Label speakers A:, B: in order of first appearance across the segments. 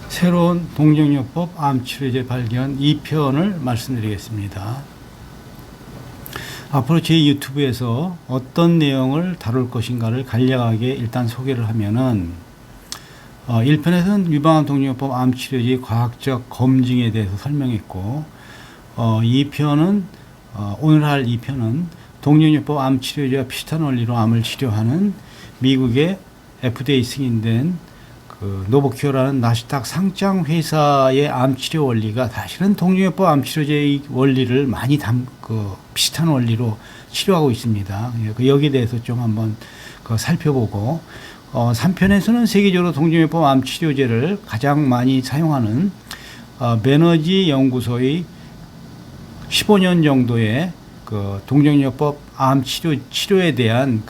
A: 새로운 동정요법 암치료제 발견 2편을 말씀드리겠습니다. 앞으로 제 유튜브에서 어떤 내용을 다룰 것인가를 간략하게 일단 소개를 하면은 1편에서는 유방암 동정요법 암치료제 과학적 검증에 대해서 설명했고 2편은 오늘 할 2편은 동정요법 암치료제와 비슷한 원리로 암을 치료하는 미국의 FDA 승인된 노보큐어라는 나스닥 상장 회사의 암치료 원리가 사실은 동정요법 암치료제의 원리를 많이 비슷한 원리로 치료하고 있습니다. 여기에 대해서 좀 한번 살펴보고 3편에서는 세계적으로 동정요법 암치료제를 가장 많이 사용하는 베너지 연구소의 15년 정도의 동정요법 암 치료에 대한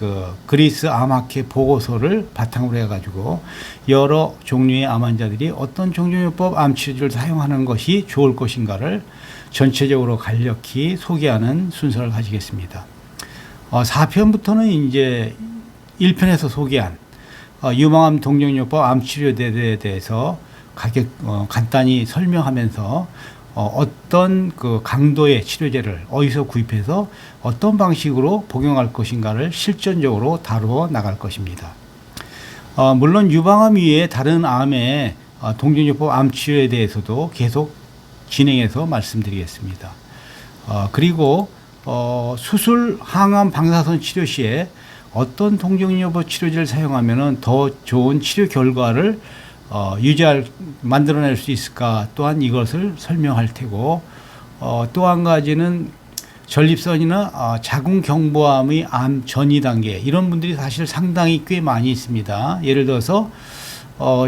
A: 그리스 암학회 보고서를 바탕으로 해가지고 여러 종류의 암 환자들이 어떤 동정요법 암 치료제를 사용하는 것이 좋을 것인가를 전체적으로 간략히 소개하는 순서를 가지겠습니다. 4편부터는 이제 1편에서 소개한 유방암 동정요법 암 치료제에 대해서 간단히 설명하면서 어떤 강도의 치료제를 어디서 구입해서 어떤 방식으로 복용할 것인가를 실전적으로 다루어 나갈 것입니다. 물론 유방암 이외에 다른 암의 동정요법 암 치료에 대해서도 계속 진행해서 말씀드리겠습니다. 그리고 수술, 항암, 방사선 치료 시에 어떤 동정요법 치료제를 사용하면 더 좋은 치료 결과를 만들어낼 수 있을까 또한 이것을 설명할 테고 또 한 가지는 전립선이나 자궁경부암의 암 전이 단계 이런 분들이 사실 상당히 꽤 많이 있습니다. 예를 들어서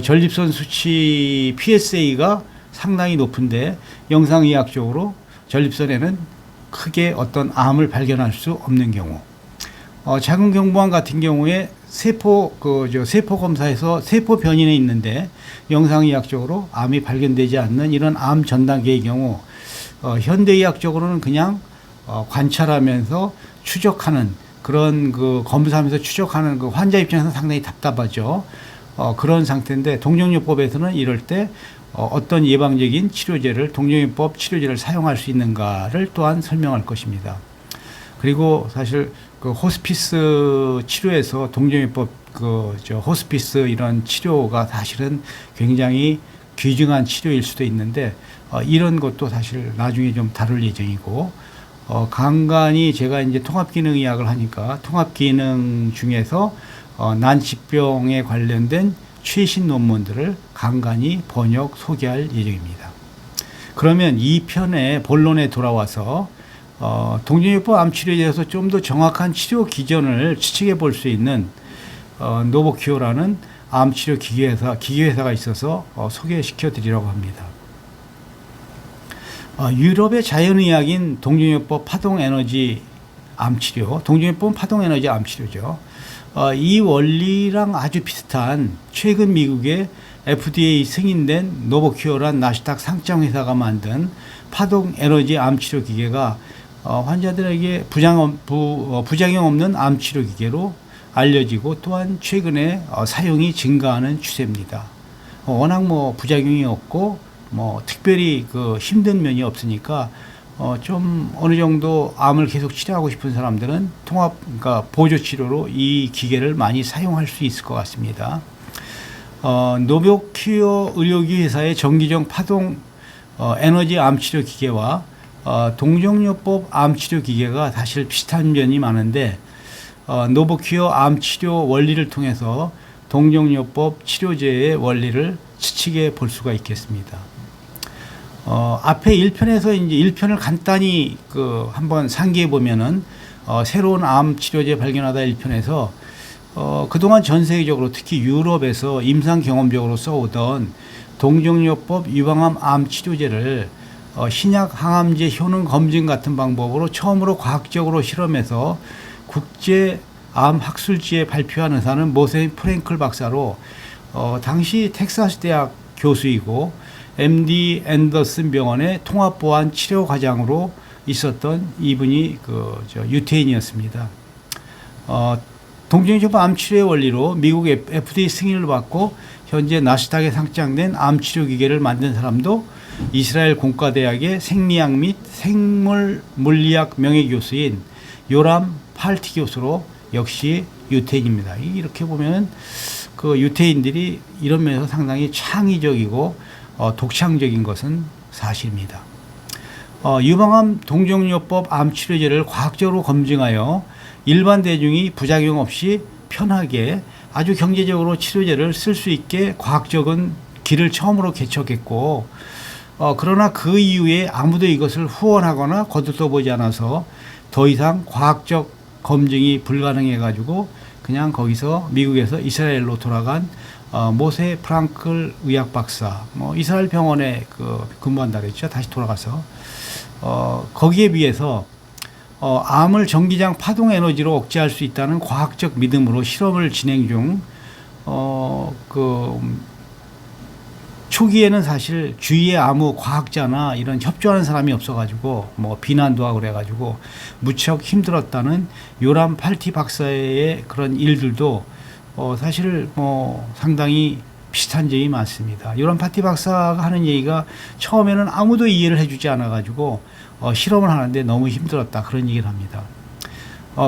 A: 전립선 수치 PSA가 상당히 높은데 영상의학적으로 전립선에는 크게 어떤 암을 발견할 수 없는 경우 자궁경부암 같은 경우에 세포 검사에서 세포 변이는 있는데 영상의학적으로 암이 발견되지 않는 이런 암 전 단계의 경우 현대의학적으로는 그냥 관찰하면서 추적하는 그런 검사하면서 추적하는 환자 입장에서 상당히 답답하죠. 그런 상태인데 동정요법에서는 이럴 때 어떤 예방적인 치료제를 동정요법 치료제를 사용할 수 있는가를 또한 설명할 것입니다. 그리고 사실 호스피스 치료에서 동정요법 호스피스 이런 치료가 사실은 굉장히 귀중한 치료일 수도 있는데 이런 것도 사실 나중에 좀 다룰 예정이고 간간히 제가 이제 통합기능의학을 하니까 통합기능 중에서 난치병에 관련된 최신 논문들을 간간히 번역 소개할 예정입니다. 그러면 이 편의 본론에 돌아와서 동정요법 암 치료에 대해서 좀 더 정확한 치료 기전을 추측해 볼 수 있는 노보큐어라는 암 치료 기계회사가 있어서 소개시켜 드리려고 합니다. 유럽의 자연의학인 동정요법 파동에너지 암 치료, 동정요법은 파동에너지 암 치료죠. 이 원리랑 아주 비슷한 최근 미국의 FDA 승인된 노보큐어란 나스닥 상장 회사가 만든 파동에너지 암 치료 기계가 환자들에게 부작용 없는 암 치료 기계로 알려지고 또한 최근에 사용이 증가하는 추세입니다. 워낙 부작용이 없고 특별히 힘든 면이 없으니까 좀 어느 정도 암을 계속 치료하고 싶은 사람들은 그러니까 보조 치료로 이 기계를 많이 사용할 수 있을 것 같습니다. 노보큐어 의료기 회사의 정기적 파동 에너지 암 치료 기계와 동정요법 암 치료 기계가 사실 비슷한 면이 많은데 노보큐어 암 치료 원리를 통해서 동정요법 치료제의 원리를 추측해 볼 수가 있겠습니다. 앞에 1편에서 이제 1편을 간단히 한번 상기해 보면은 새로운 암 치료제 발견하다 1편에서 그동안 전 세계적으로 특히 유럽에서 임상 경험적으로 써오던 동정요법 유방암 암 치료제를 신약 항암제 효능 검증 같은 방법으로 처음으로 과학적으로 실험해서 국제 암 학술지에 발표한 의사는 모세 프랭클 박사로 당시 텍사스 대학 교수이고 MD 앤더슨 병원의 통합보안 치료 과장으로 있었던 이분이 유태인이었습니다. 동정요법 암치료의 원리로 미국 FDA 승인을 받고 현재 나스닥에 상장된 암치료 기계를 만든 사람도 이스라엘 공과대학의 생리학 및 생물물리학 명예교수인 요람 팔티 교수로 역시 유태인입니다. 이렇게 보면은 그 유태인들이 이런 면에서 상당히 창의적이고 독창적인 것은 사실입니다. 유방암 동정요법 암치료제를 과학적으로 검증하여 일반 대중이 부작용 없이 편하게 아주 경제적으로 치료제를 쓸 수 있게 과학적인 길을 처음으로 개척했고, 그러나 그 이후에 아무도 이것을 후원하거나 거들떠보지 않아서 더 이상 과학적 검증이 불가능해 가지고 그냥 거기서 미국에서 이스라엘로 돌아간 모세 프랑클 의학 박사, 이스라엘 병원에 근무한다 그랬죠. 다시 돌아가서 거기에 비해서 암을 전기장 파동 에너지로 억제할 수 있다는 과학적 믿음으로 실험을 진행 중, 초기에는 사실 주위에 아무 과학자나 이런 협조하는 사람이 없어가지고 비난도 하고 그래가지고 무척 힘들었다는 요람 팔티 박사의 그런 일들도 사실 상당히 비슷한 점이 많습니다. 요람 팔티 박사가 하는 얘기가 처음에는 아무도 이해를 해주지 않아가지고 실험을 하는데 너무 힘들었다 그런 얘기를 합니다.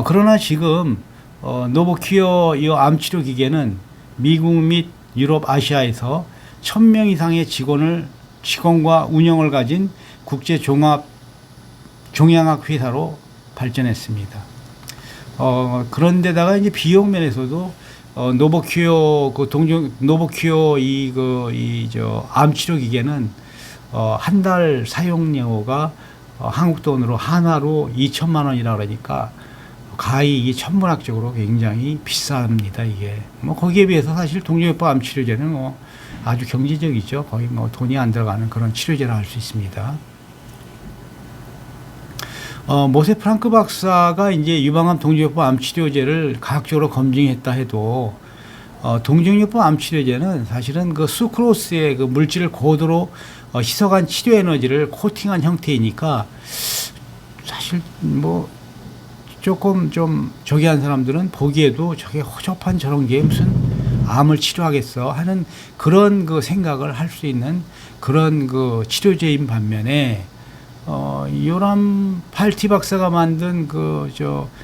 A: 그러나 지금 노보큐어 이 암치료 기계는 미국 및 유럽, 아시아에서 1000명 이상의 직원과 운영을 가진 국제 종양학 회사로 발전했습니다. 그런데다가 이제 비용 면에서도 노보큐어 노보큐어 암치료 기계는 한 달 사용료가 한국 돈으로 한화로 2천만 원이라 그러니까 가히 이게 천문학적으로 굉장히 비쌉니다. 이게 거기에 비해서 사실 동정요법 암치료제는 아주 경제적이죠. 거의 돈이 안 들어가는 그런 치료제라 할 수 있습니다. 모세 프랑크 박사가 이제 유방암 동정요법 암치료제를 과학적으로 검증했다 해도 동정요법 암치료제는 사실은 그 수크로스의 그 물질을 고도로 희석한 치료 에너지를 코팅한 형태이니까 사실 조금 좀 저기 한 사람들은 보기에도 저게 허접한 저런 게 무슨 암을 치료하겠어 하는 그런 그 생각을 할 수 있는 그런 그 치료제인 반면에 요람 팔티 박사가 만든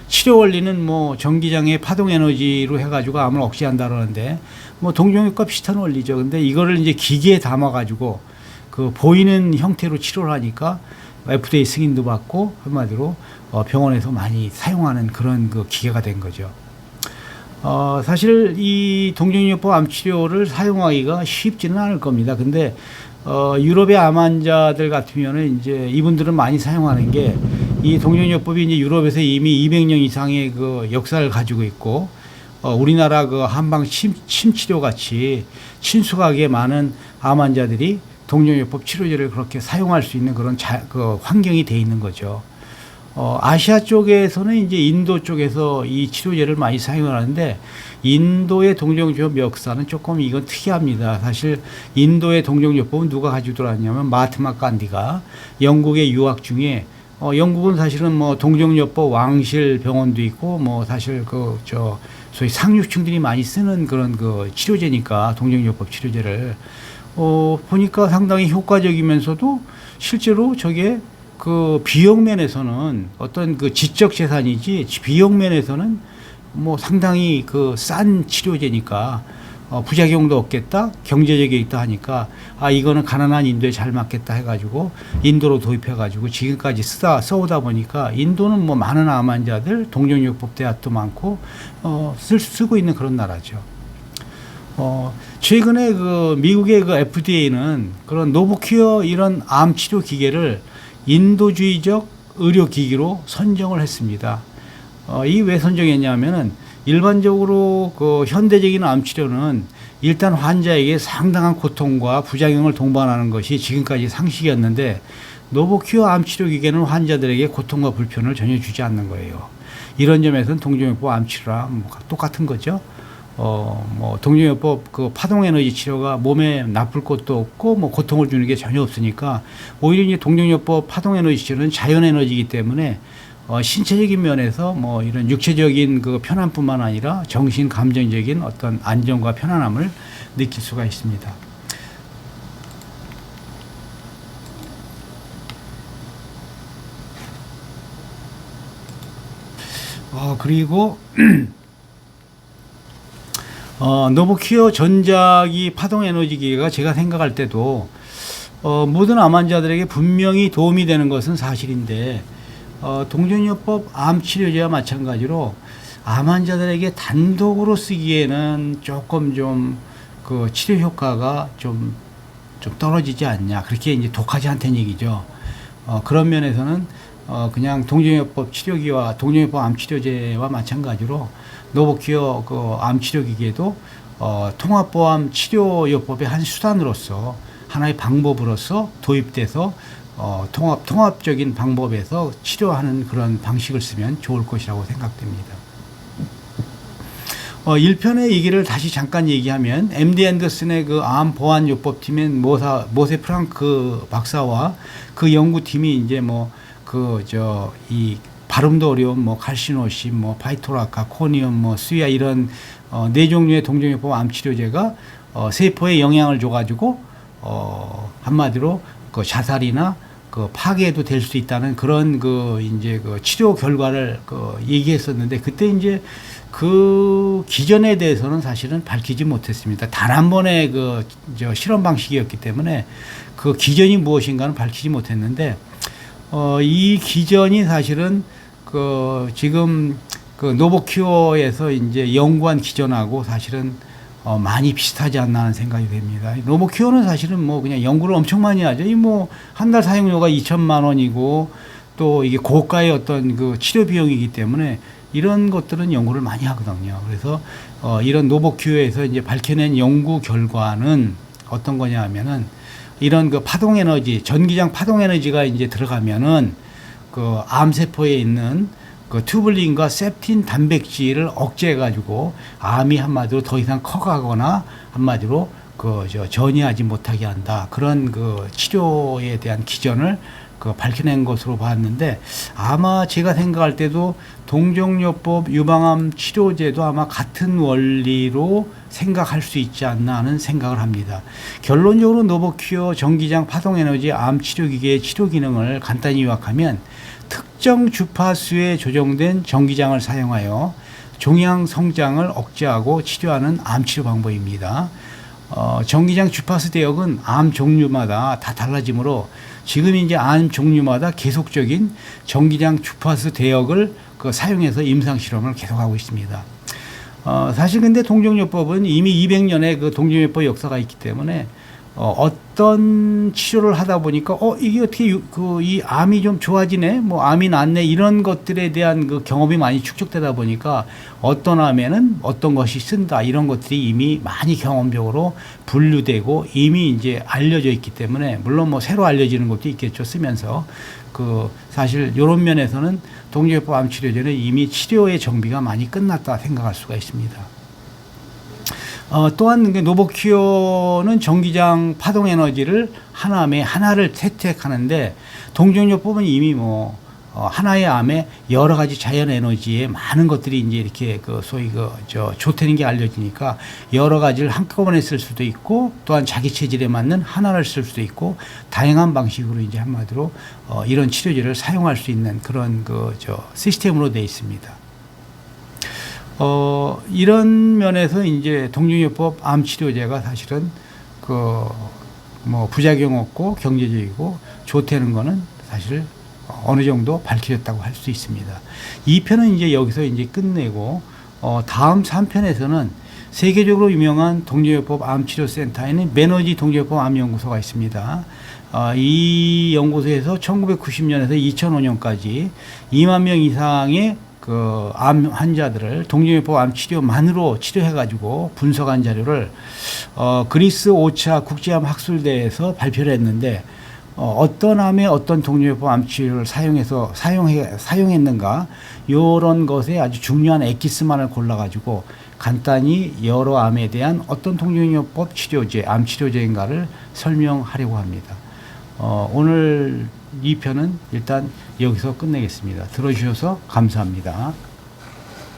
A: 치료 원리는 전기장의 파동 에너지로 해가지고 암을 억제한다 그러는데 동정요법과 비슷한 원리죠. 근데 이거를 이제 기계에 담아가지고 그 보이는 형태로 치료를 하니까 FDA 승인도 받고 한마디로 병원에서 많이 사용하는 그런 그 기계가 된 거죠. 사실 이 동정요법 암치료를 사용하기가 쉽지는 않을 겁니다. 근데 유럽의 암 환자들 같으면은 이제 이분들은 많이 사용하는 게 이 동정요법이 이제 유럽에서 이미 200년 이상의 그 역사를 가지고 있고, 우리나라 그 한방 침치료 같이 친숙하게 많은 암 환자들이 동정요법 치료제를 그렇게 사용할 수 있는 그런 그 환경이 돼 있는 거죠. 아시아 쪽에서는 이제 인도 쪽에서 이 치료제를 많이 사용하는데 인도의 동정요법 역사는 조금 이건 특이합니다. 사실 인도의 동정요법은 누가 가지고 들어왔냐면 마하트마 간디가 영국에 유학 중에 영국은 사실은 동정요법 왕실 병원도 있고 사실 소위 상류층들이 많이 쓰는 그런 그 치료제니까 동정요법 치료제를 보니까 상당히 효과적이면서도 실제로 저게 그 비용 면에서는 어떤 그 지적 재산이지 비용 면에서는 상당히 그 싼 치료제니까 부작용도 없겠다, 경제적이 있다 하니까 이거는 가난한 인도에 잘 맞겠다 해가지고 인도로 도입해가지고 지금까지 써오다 보니까 인도는 많은 암 환자들 동정요법 대학도 많고 쓰고 있는 그런 나라죠. 최근에 그 미국의 그 FDA는 그런 노보큐어 이런 암 치료 기계를 인도주의적 의료기기로 선정을 했습니다. 이 왜 선정했냐면은 일반적으로 그 현대적인 암치료는 일단 환자에게 상당한 고통과 부작용을 동반하는 것이 지금까지 상식이었는데 노보큐어 암치료 기계는 환자들에게 고통과 불편을 전혀 주지 않는 거예요. 이런 점에서는 동정요법 암치료랑 똑같은 거죠. 동정요법 그 파동 에너지 치료가 몸에 나쁠 것도 없고 고통을 주는 게 전혀 없으니까 오히려 이제 동정요법 파동 에너지 치료는 자연 에너지이기 때문에 신체적인 면에서 뭐 이런 육체적인 그 편안뿐만 아니라 정신 감정적인 어떤 안정과 편안함을 느낄 수가 있습니다. 그리고 노보큐어 전자기 파동에너지 기계가 제가 생각할 때도 모든 암 환자들에게 분명히 도움이 되는 것은 사실인데 동종요법 암 치료제와 마찬가지로 암 환자들에게 단독으로 쓰기에는 조금 좀 그 치료 효과가 좀 떨어지지 않냐, 그렇게 이제 독하지 않다는 얘기죠. 그런 면에서는 그냥 동종요법 치료기와 동종요법 암 치료제와 마찬가지로 노보큐어 그 암 치료기계도 통합보암 치료요법의 한 수단으로서 하나의 방법으로서 도입돼서 통합적인 방법에서 치료하는 그런 방식을 쓰면 좋을 것이라고 생각됩니다. 1편의 얘기를 다시 잠깐 얘기하면 MD 앤더슨의 그 암 보안 요법팀인 모세 프랑크 박사와 그 연구팀이 이제 이 발음도 어려운 칼시노신, 파이토라카, 코니움, 수야 이런 네 종류의 동종요법 암 치료제가 세포에 영향을 줘가지고 한마디로 그 자살이나 그 파괴도 될 수 있다는 그런 이제 치료 결과를 얘기했었는데, 그때 이제 그 기전에 대해서는 사실은 밝히지 못했습니다. 단 한 번의 실험 방식이었기 때문에 그 기전이 무엇인가는 밝히지 못했는데, 이 기전이 사실은 지금 노보큐어에서 이제 연구한 기전하고 사실은 많이 비슷하지 않나 하는 생각이 됩니다. 노보큐어는 사실은 그냥 연구를 엄청 많이 하죠. 한 달 사용료가 2천만 원이고 또 이게 고가의 어떤 그 치료 비용이기 때문에 이런 것들은 연구를 많이 하거든요. 그래서 이런 노보큐어에서 이제 밝혀낸 연구 결과는 어떤 거냐 하면은 이런 그 파동 에너지, 전기장 파동 에너지가 이제 들어가면은 그 암세포에 있는 그 튜블린과 septin 단백질을 억제해가지고 암이 한마디로 더 이상 커가거나 한마디로 전이하지 못하게 한다. 그런 그 치료에 대한 기전을 밝혀낸 것으로 봤는데, 아마 제가 생각할 때도 동종요법 유방암 치료제도 아마 같은 원리로 생각할 수 있지 않나 하는 생각을 합니다. 결론적으로 노보큐어 전기장 파동에너지 암 치료기계의 치료 기능을 간단히 요약하면 특정 주파수에 조정된 전기장을 사용하여 종양 성장을 억제하고 치료하는 암 치료 방법입니다. 전기장 주파수 대역은 암 종류마다 다 달라지므로 지금 이제 암 종류마다 계속적인 전기장 주파수 대역을 사용해서 임상 실험을 계속하고 있습니다. 사실 근데 동종요법은 이미 200년의 그 동종요법 역사가 있기 때문에 어떤 치료를 하다 보니까 이게 어떻게 이 암이 좀 좋아지네, 암이 낫네, 이런 것들에 대한 그 경험이 많이 축적되다 보니까 어떤 암에는 어떤 것이 쓴다, 이런 것들이 이미 많이 경험적으로 분류되고 이미 이제 알려져 있기 때문에, 물론 새로 알려지는 것도 있겠죠, 쓰면서. 사실 이런 면에서는 동종요법 암 치료제는 이미 치료의 정비가 많이 끝났다 생각할 수가 있습니다. 또한 노보큐어는 전기장 파동 에너지를 하나를 채택하는데, 동종요법은 이미 하나의 암에 여러 가지 자연 에너지에 많은 것들이 이제 이렇게 소위 좋다는 게 알려지니까 여러 가지를 한꺼번에 쓸 수도 있고, 또한 자기 체질에 맞는 하나를 쓸 수도 있고, 다양한 방식으로 이제 한마디로 이런 치료제를 사용할 수 있는 그런 시스템으로 되어 있습니다. 이런 면에서 이제 동종요법 암 치료제가 사실은 부작용 없고 경제적이고 좋다는 거는 사실 어느 정도 밝혀졌다고 할 수 있습니다. 2편은 이제 여기서 이제 끝내고, 다음 3편에서는 세계적으로 유명한 동종요법 암 치료 센터에는 메너지 동종요법 암 연구소가 있습니다. 이 연구소에서 1990년에서 2005년까지 2만 명 이상의 암 환자들을 동종요법 암 치료만으로 치료해가지고 분석한 자료를 그리스 오차 국제암 학술대회에서 발표를 했는데, 어떤 암에 어떤 동종요법 암 치료를 사용했는가, 이런 것에 아주 중요한 엑기스만을 골라가지고 간단히 여러 암에 대한 어떤 동종요법 치료제, 암 치료제인가를 설명하려고 합니다. 오늘 2편은 일단 여기서 끝내겠습니다. 들어주셔서 감사합니다.